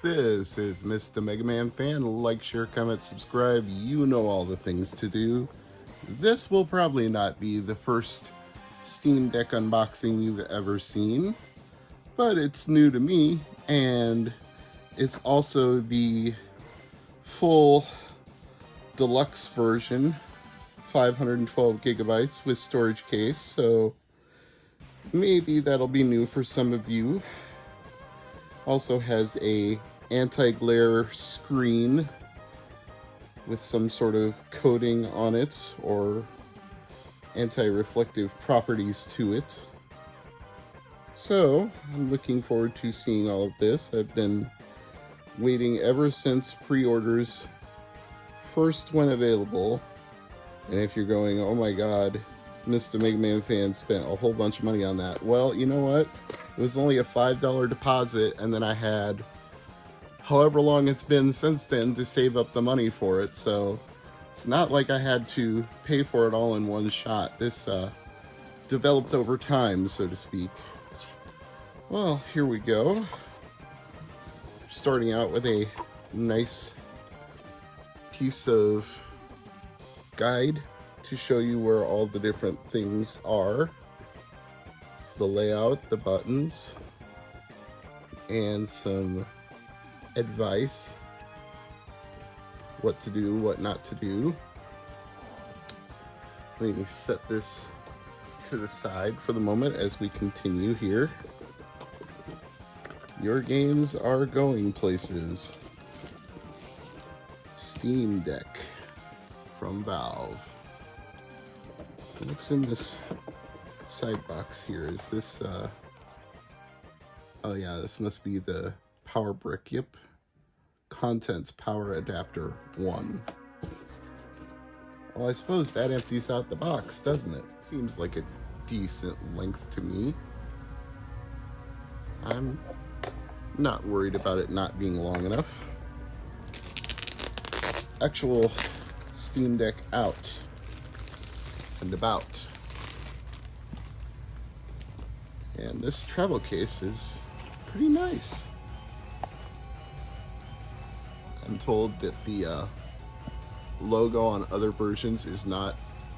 This is Mr. MegaManFan. Like, share, comment, subscribe. You know all the things to do. This will probably not be the first Steam Deck unboxing you've ever seen, but it's new to me, and it's also the full deluxe version, 512 gigabytes with storage case, so maybe that'll be new for some of you. Also has a anti-glare screen with some sort of coating on it or anti-reflective properties to it. So I'm looking forward to seeing all of this. I've been waiting ever since pre-orders first went available. And if you're going, oh my god, Mr. MegaManFan spent a whole bunch of money on that. Well, you know what? It was only a $5 deposit, and then I had however long it's been since then to save up the money for it. So it's not like I had to pay for it all in one shot. This developed over time, so to speak. Well, here we go. Starting out with a nice piece of guide to show you where all the different things are, the layout, the buttons, and some advice, what to do, what not to do. Let me set this to the side for the moment as we continue here. Your games are going places. Steam Deck from Valve. What's in this side box here? Is this oh yeah, this must be the power brick. Yep. Contents power adapter 1. Well, I suppose that empties out the box, doesn't it? Seems like a decent length to me. I'm not worried about it not being long enough. Actual Steam Deck out and about. And this travel case is pretty nice. I'm told that the logo on other versions is not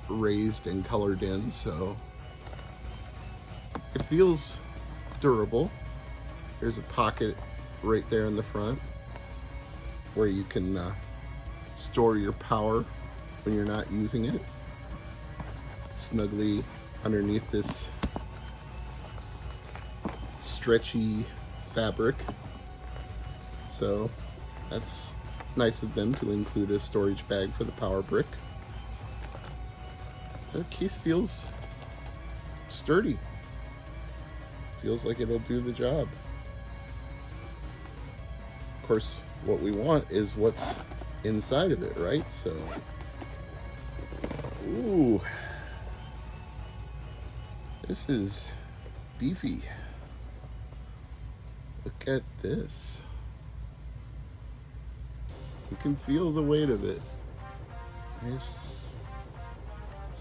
raised and colored in, so it feels durable. There's a pocket right there in the front where you can store your power when you're not using it. Snugly underneath this stretchy fabric. So that's nice of them to include a storage bag for the power brick. The case feels sturdy. Feels like it'll do the job. Of course, what we want is what's inside of it, right? So, ooh, this is beefy. Look at this. You can feel the weight of it. It's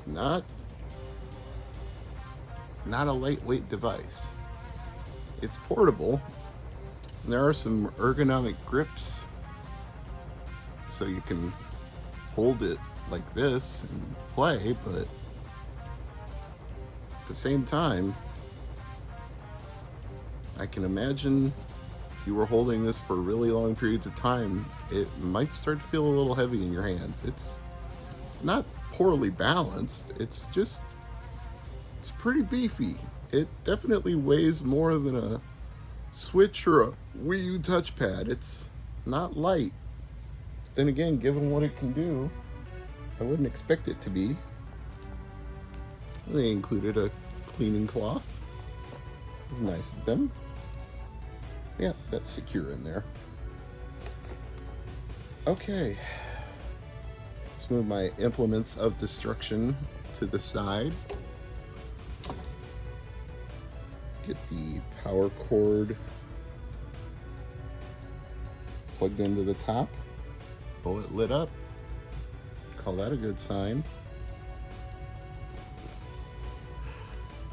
not a lightweight device. It's portable. And there are some ergonomic grips, so you can hold it like this and play, but at the same time, I can imagine if you were holding this for really long periods of time, it might start to feel a little heavy in your hands. It's not poorly balanced, it's pretty beefy. It definitely weighs more than a Switch or a Wii U touchpad. It's not light. Then again, given what it can do, I wouldn't expect it to be. They included a cleaning cloth. It was nice of them. Yeah, that's secure in there. Okay. Let's move my implements of destruction to the side. Get the power cord plugged into the top. Bullet lit up. Call that a good sign.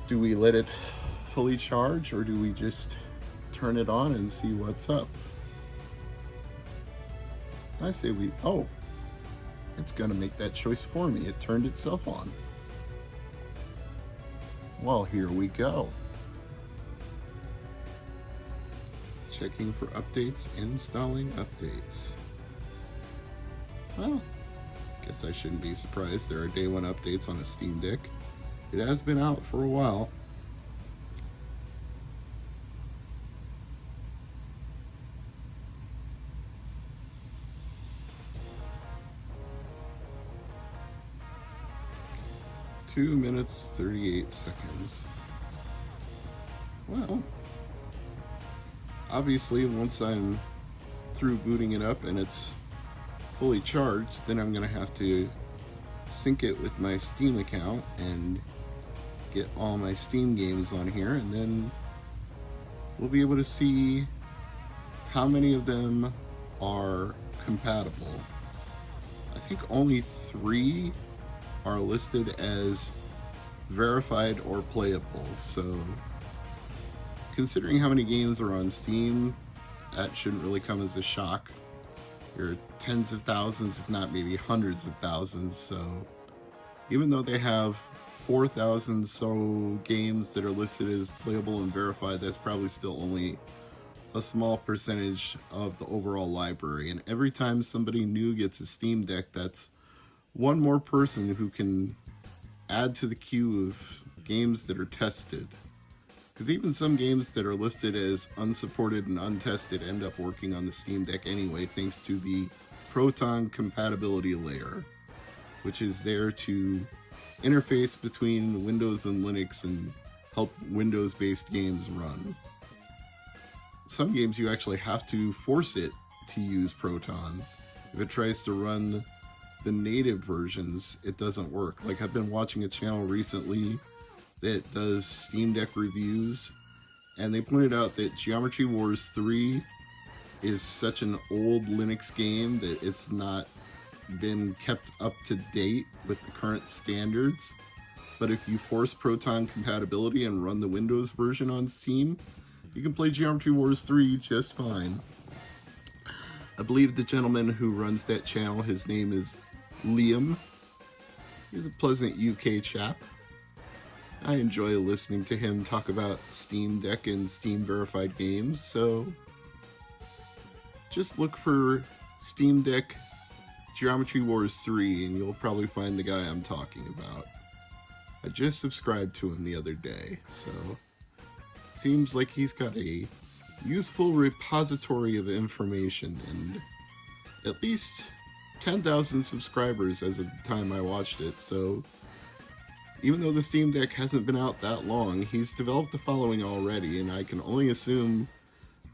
Do we let it fully charge, or do we just turn it on and see what's up? I say we... Oh, it's going to make that choice for me. It turned itself on. Well, here we go. Checking for updates, installing updates. Well, guess I shouldn't be surprised there are day one updates on a Steam Deck. It has been out for a while. Two minutes, 38 seconds. Well, obviously once I'm through booting it up and it's fully charged, then I'm going to have to sync it with my Steam account and get all my Steam games on here, and then we'll be able to see how many of them are compatible. I think only 3 are listed as verified or playable, so considering how many games are on Steam, that shouldn't really come as a shock. There are tens of thousands, if not maybe hundreds of thousands, so even though they have 4,000 so games that are listed as playable and verified, that's probably still only a small percentage of the overall library. And every time somebody new gets a Steam Deck, that's one more person who can add to the queue of games that are tested. Because even some games that are listed as unsupported and untested end up working on the Steam Deck anyway, thanks to the Proton compatibility layer, which is there to interface between Windows and Linux and help Windows-based games run. Some games you actually have to force it to use Proton. If it tries to run the native versions, it doesn't work. Like, I've been watching a channel recently that does Steam Deck reviews, and they pointed out that Geometry Wars 3 is such an old Linux game that it's not been kept up to date with the current standards. But if you force Proton compatibility and run the Windows version on Steam, you can play Geometry Wars 3 just fine. I believe the gentleman who runs that channel, his name is Liam. He's a pleasant UK chap. I enjoy listening to him talk about Steam Deck and Steam verified games, so just look for Steam Deck Geometry Wars 3 and you'll probably find the guy I'm talking about. I just subscribed to him the other day, so seems like he's got a useful repository of information and at least 10,000 subscribers as of the time I watched it, so even though the Steam Deck hasn't been out that long, he's developed a following already, and I can only assume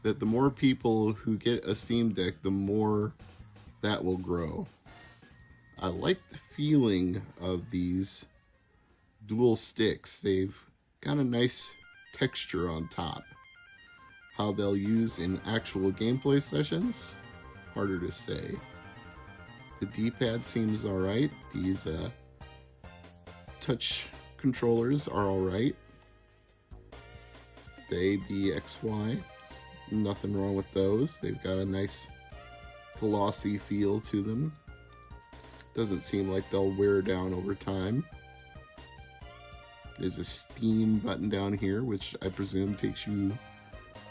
that the more people who get a Steam Deck, the more that will grow. I like the feeling of these dual sticks. They've got a nice texture on top. How they'll use in actual gameplay sessions, harder to say. The D-pad seems alright. These touch controllers are alright. The ABXY, nothing wrong with those. They've got a nice glossy feel to them. Doesn't seem like they'll wear down over time. There's a Steam button down here, which I presume takes you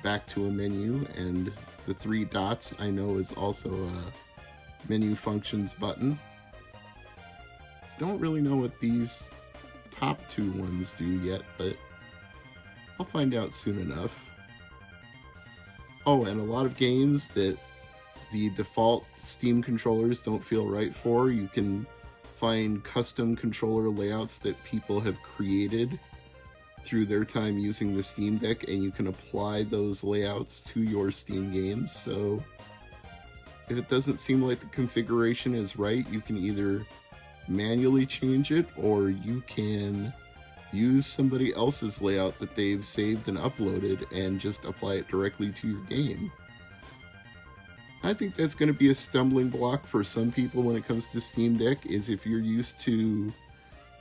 back to a menu, and the 3 dots I know is also a menu functions button. Don't really know what these top 2 ones do yet, but I'll find out soon enough. Oh, and a lot of games that the default Steam controllers don't feel right for, you can find custom controller layouts that people have created through their time using the Steam Deck, and you can apply those layouts to your Steam games. So if it doesn't seem like the configuration is right, you can either manually change it, or you can use somebody else's layout that they've saved and uploaded and just apply it directly to your game. I think that's going to be a stumbling block for some people when it comes to Steam Deck, is if you're used to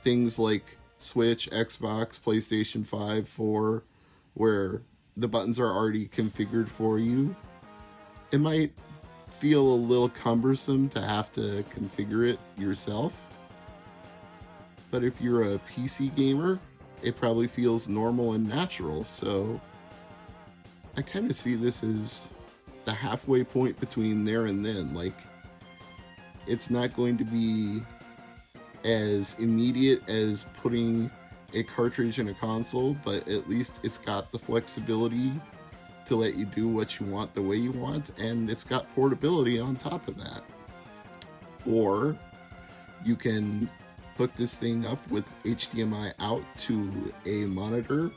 things like Switch, Xbox, PlayStation 5, 4, where the buttons are already configured for you. It might feel a little cumbersome to have to configure it yourself. But if you're a PC gamer, it probably feels normal and natural. So I kind of see this as the halfway point between there and then. Like, it's not going to be as immediate as putting a cartridge in a console, but at least it's got the flexibility to let you do what you want the way you want, and it's got portability on top of that. Or you can hook this thing up with HDMI out to a monitor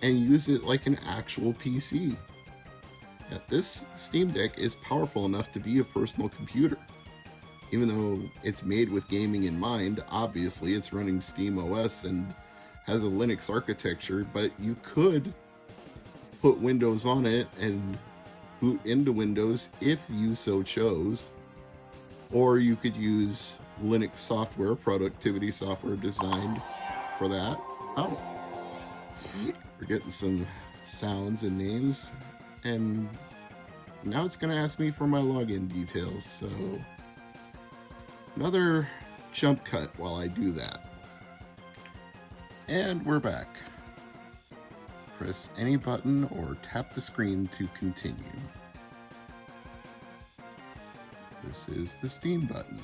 and use it like an actual PC. Yeah, this Steam Deck is powerful enough to be a personal computer. Even though it's made with gaming in mind, obviously it's running Steam OS and has a Linux architecture, but you could put Windows on it and boot into Windows if you so chose. Or you could use Linux software, productivity software designed for that. Oh, we're getting some sounds and names, and now it's going to ask me for my login details, so another jump cut while I do that. And we're back. Press any button or tap the screen to continue. This is the Steam button.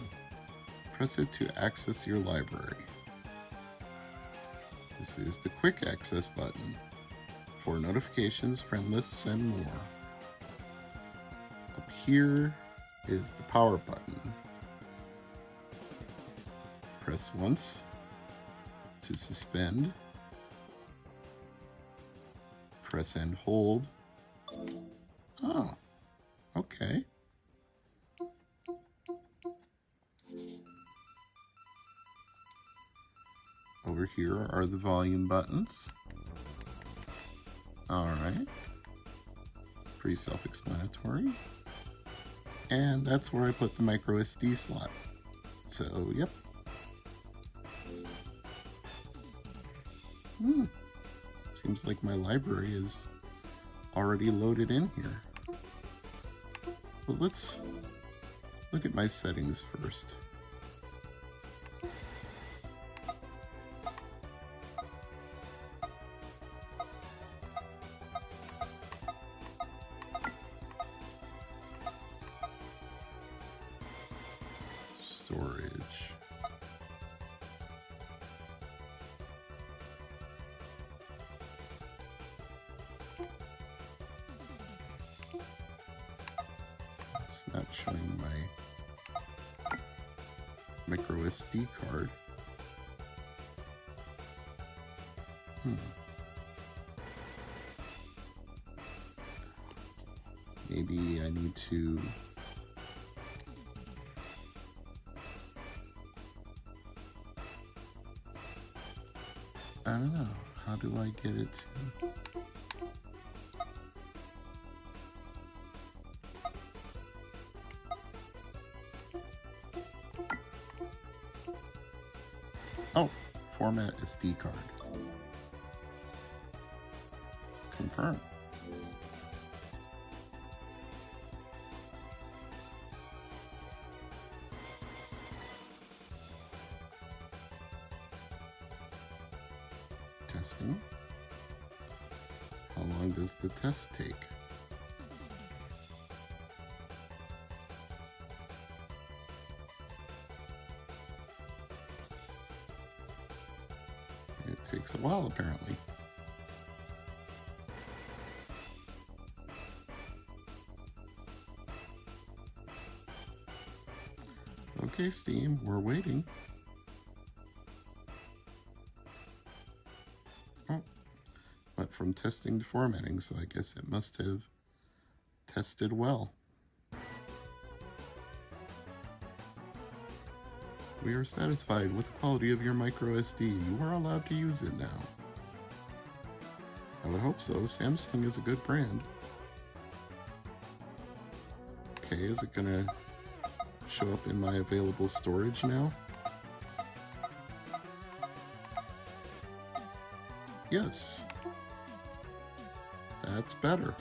Press it to access your library. This is the Quick Access button for notifications, friend lists, and more. Up here is the power button. Press once to suspend. Press and hold. Oh, okay. Over here are the volume buttons. Alright. Pretty self-explanatory. And that's where I put the micro SD slot. So, yep. Seems like my library is already loaded in here. But let's look at my settings first. Storage. It's not showing my micro SD card. Maybe I need to I don't know. How do I get it to... Oh, format SD card. Confirm. Testing. How long does the test take? It takes a while, apparently. Okay, Steam, we're waiting. Oh, went from testing to formatting, so I guess it must have tested well. We are satisfied with the quality of your micro SD. You are allowed to use it now. I would hope so. Samsung is a good brand. Okay, is it gonna show up in my available storage now? Yes. That's better.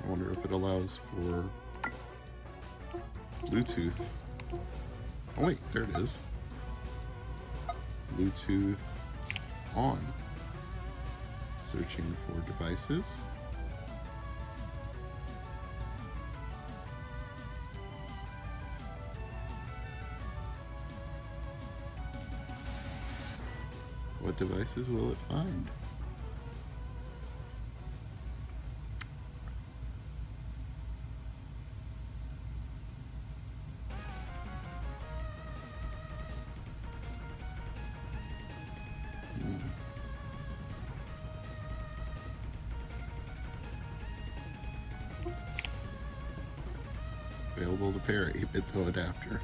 I wonder if it allows for Bluetooth. Oh wait, there it is. Bluetooth on. Searching for devices. What devices will it find? Available to pair 8-bit to adapter.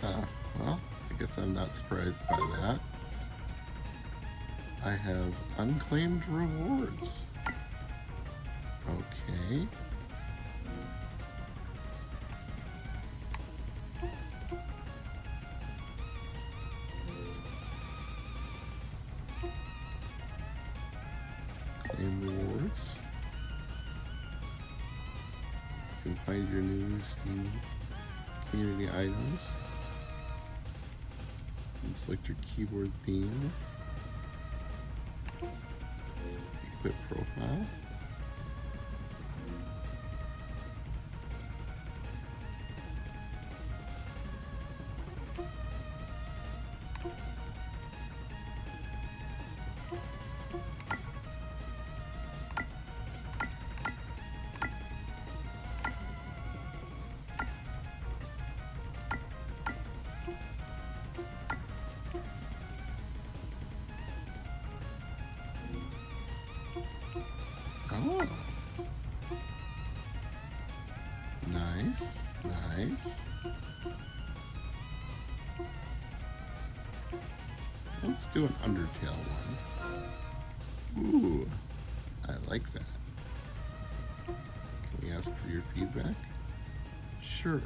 Well, I guess I'm not surprised by that. I have unclaimed rewards. Okay. Claim rewards. You can find your new Steam community items. And select your keyboard theme. Equip profile. Oh. Nice, nice. Let's do an Undertale one. Ooh, I like that. Can we ask for your feedback? Sure.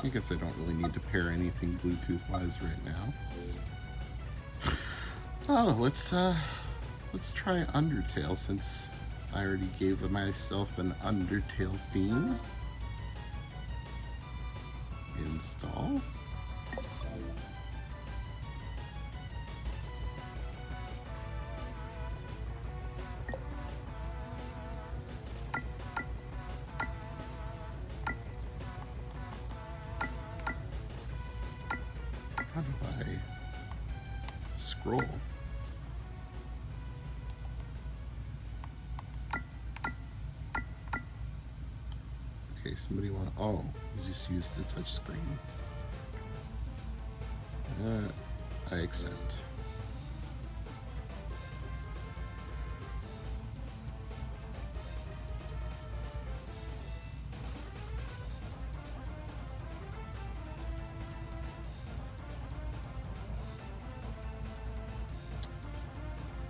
I guess I don't really need to pair anything Bluetooth-wise right now. Oh, let's try Undertale since I already gave myself an Undertale theme. Install. How do I scroll? Okay, somebody want, oh, you just use the touch screen. I accept.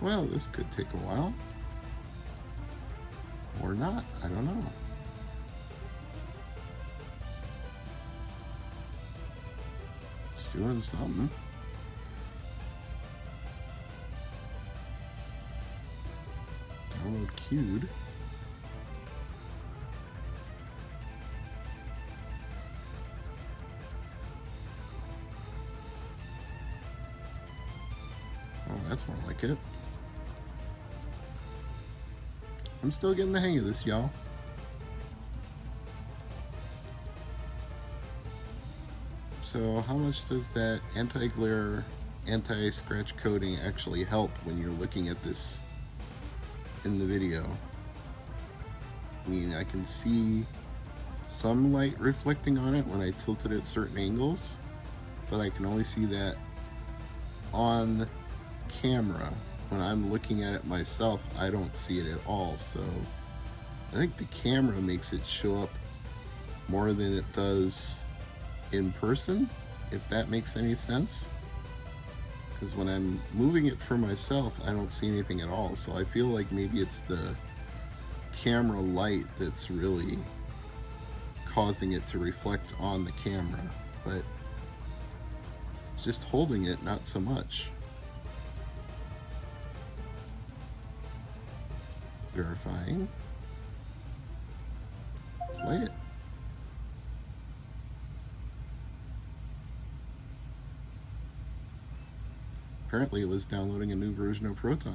Well, this could take a while. Or not, I don't know. It's doing something. Download queued. Oh, that's more like it. I'm still getting the hang of this, y'all. So how much does that anti-glare, anti-scratch coating actually help when you're looking at this in the video? I mean, I can see some light reflecting on it when I tilt it at certain angles, but I can only see that on camera. When I'm looking at it myself, I don't see it at all. So I think the camera makes it show up more than it does in person, if that makes any sense. Because when I'm moving it for myself, I don't see anything at all. So I feel like maybe it's the camera light that's really causing it to reflect on the camera, but just holding it, not so much. Verifying. Play it. Apparently it was downloading a new version of Proton.